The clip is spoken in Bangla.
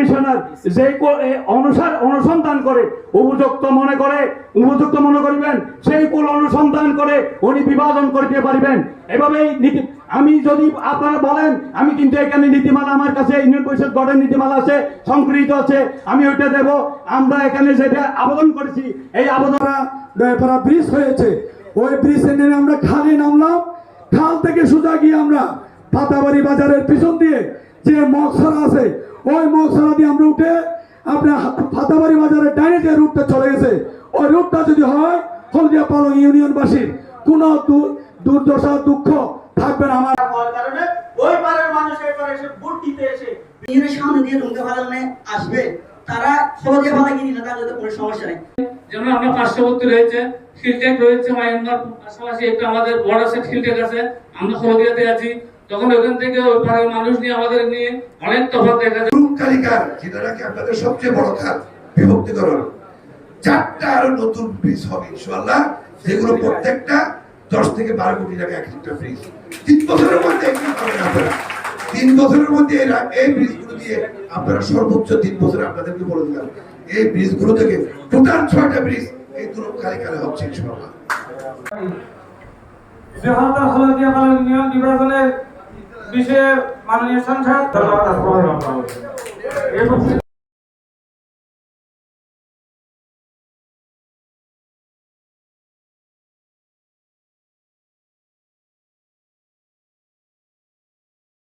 কমিশনার যে অনুসন্ধান করে উপযুক্ত মনে করিবেন সেই কুল অনুসন্ধান করে উনি বিভাজন করতে পারবেন। এভাবেই নীতি আমি যদি আপনারা বলেন, আমি কিন্তু এখানে নীতিমালা আমার কাছে ইউনিয়ন পরিষদ গঠন নীতিমালা আছে, সংগৃহীত আছে, আমি ওইটা দেব। আমরা এখানে যেটা আবেদন করেছি এই আবেদন দয়াপাড়া ব্রিজ হয়েছে, ওই ব্রিজে নেমে আমরা খালে নামলাম। খাল থেকে সোজা গিয়ে আমরা পাতাবাড়ি বাজারের পিছন দিয়ে যে মগসরা আছে ওই মগসরা দিয়ে আমরা উঠে আপনার পাতাবাড়ি বাজারের ডাইনে যে রুটটা চলে গেছে ওই রুটটা যদি হয় হলদিয়া পালং ইউনিয়নবাসীর কোনো দুর্দশা দুঃখ থাকবে না। আমার কারণে ওই পাড়ার মানুষ এই পাড়ে এসে ভোট দিতে এসে নিজের সামনে দিয়ে ঢুকে ফেলানো আসবে, তারা সহজে ভালো কিনি না, তাদের কোনো সমস্যা নেই। যেমন আমরা পার্শ্ববর্তী রয়েছে ফিল্টেক রয়েছে, মায়ানমার পাশাপাশি একটা আমাদের বড় আছে ফিল্টেক আছে, আমরা হলদিয়াতে আছি। তখন ওখান থেকে ওই পাড়ার মানুষ নিয়ে আমাদের নিয়ে অনেক তফাৎ দেখা যায়। কালিকার যেটা নাকি আপনাদের সবচেয়ে বড় কাজ বিভক্তিকরণ, 4টা আরো নতুন ব্রিজ হবে ইনশাআল্লাহ, যেগুলো প্রত্যেকটা 10 থেকে 12 কোটি টাকা এক একটা ব্রিজ। 3 বছরের মধ্যে এগুলো করবেন আপনারা। 3 বছরের মধ্যে এই ব্রিজগুলো দিয়ে আপনারা সর্বোচ্চ 3 বছরে আপনাদেরকে বলে দিলাম এই ব্রিজগুলো থেকে টোটাল 6টা ব্রিজ এই দুরূপ কালিকালে হচ্ছে ইনশাআল্লাহ। হলদিয়া পালং ইউনিয়ন নির্বাচনের বিষয়ে মাননীয় সাংসদ